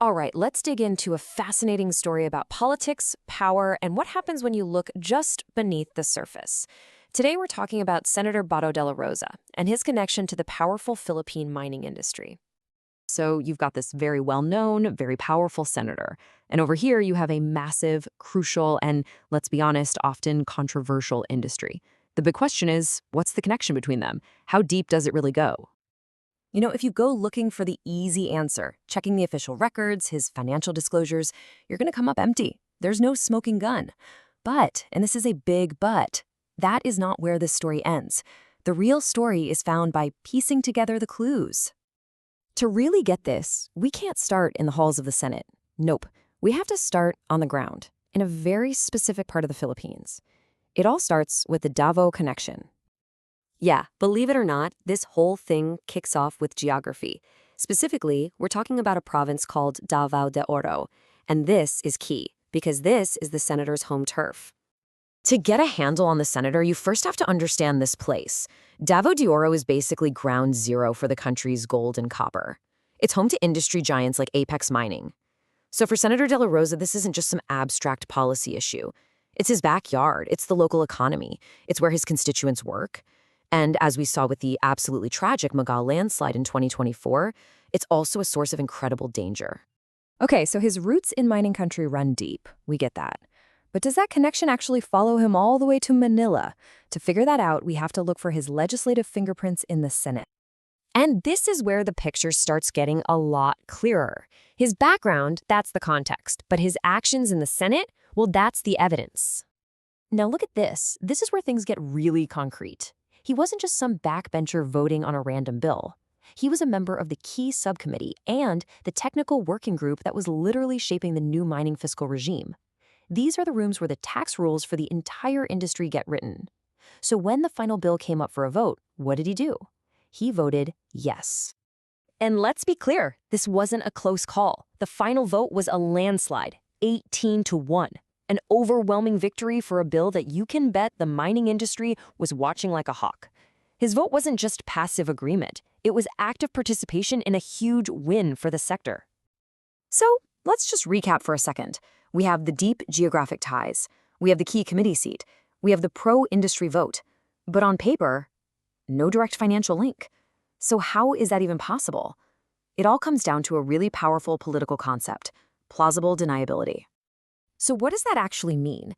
All right, let's dig into a fascinating story about politics, power, and what happens when you look just beneath the surface. Today, we're talking about Senator Bato Dela Rosa and his connection to the powerful Philippine mining industry. So you've got this very well-known, very powerful senator. And over here, you have a massive, crucial, and, let's be honest, often controversial industry. The big question is, what's the connection between them? How deep does it really go? If you go looking for the easy answer, checking the official records, his financial disclosures, you're going to come up empty. There's no smoking gun. But, and this is a big but, that is not where this story ends. The real story is found by piecing together the clues. To really get this, we can't start in the halls of the Senate. Nope. We have to start on the ground, in a very specific part of the Philippines. It all starts with the Davao connection. Yeah, believe it or not, this whole thing kicks off with geography. Specifically, we're talking about a province called Davao de Oro. And this is key, because this is the senator's home turf. To get a handle on the senator, you first have to understand this place. Davao de Oro is basically ground zero for the country's gold and copper. It's home to industry giants like Apex Mining. So for Senator Dela Rosa, this isn't just some abstract policy issue. It's his backyard. It's the local economy. It's where his constituents work. And as we saw with the absolutely tragic Magal landslide in 2024, it's also a source of incredible danger. Okay, so his roots in mining country run deep. We get that. But does that connection actually follow him all the way to Manila? To figure that out, we have to look for his legislative fingerprints in the Senate. And this is where the picture starts getting a lot clearer. His background, that's the context, but his actions in the Senate, well, that's the evidence. Now look at this. This is where things get really concrete. He wasn't just some backbencher voting on a random bill. He was a member of the key subcommittee and the technical working group that was literally shaping the new mining fiscal regime. These are the rooms where the tax rules for the entire industry get written. So when the final bill came up for a vote, what did he do? He voted yes. And let's be clear, this wasn't a close call. The final vote was a landslide, 18-1. An overwhelming victory for a bill that you can bet the mining industry was watching like a hawk. His vote wasn't just passive agreement. It was active participation in a huge win for the sector. So let's just recap for a second. We have the deep geographic ties. We have the key committee seat. We have the pro-industry vote. But on paper, no direct financial link. So how is that even possible? It all comes down to a really powerful political concept, plausible deniability. So what does that actually mean?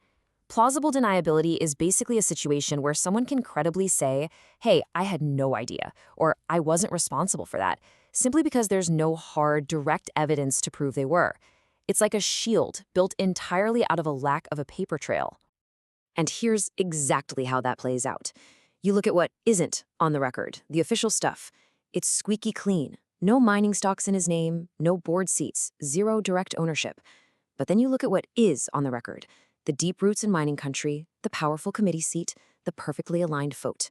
Plausible deniability is basically a situation where someone can credibly say, hey, I had no idea, or I wasn't responsible for that, simply because there's no hard, direct evidence to prove they were. It's like a shield built entirely out of a lack of a paper trail. And here's exactly how that plays out. You look at what isn't on the record, the official stuff. It's squeaky clean. No mining stocks in his name, no board seats, zero direct ownership. But then you look at what is on the record, the deep roots in mining country, the powerful committee seat, the perfectly aligned vote.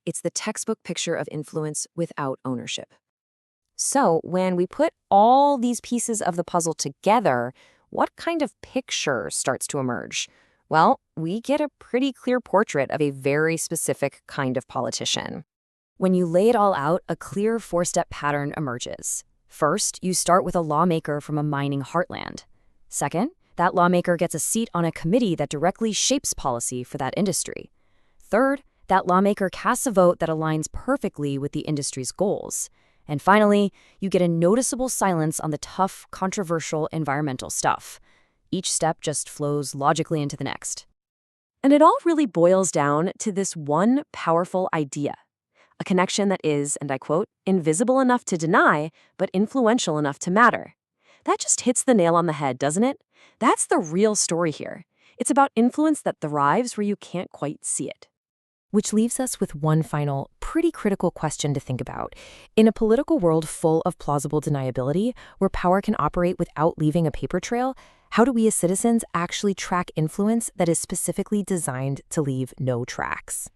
It's the textbook picture of influence without ownership. So when we put all these pieces of the puzzle together, what kind of picture starts to emerge? Well, we get a pretty clear portrait of a very specific kind of politician. When you lay it all out, a clear four-step pattern emerges. First, you start with a lawmaker from a mining heartland. Second, that lawmaker gets a seat on a committee that directly shapes policy for that industry. Third, that lawmaker casts a vote that aligns perfectly with the industry's goals. And finally, you get a noticeable silence on the tough, controversial environmental stuff. Each step just flows logically into the next. And it all really boils down to this one powerful idea. A connection that is, and I quote, invisible enough to deny, but influential enough to matter. That just hits the nail on the head, doesn't it? That's the real story here. It's about influence that thrives where you can't quite see it. Which leaves us with one final, pretty critical question to think about. In a political world full of plausible deniability, where power can operate without leaving a paper trail, how do we as citizens actually track influence that is specifically designed to leave no tracks?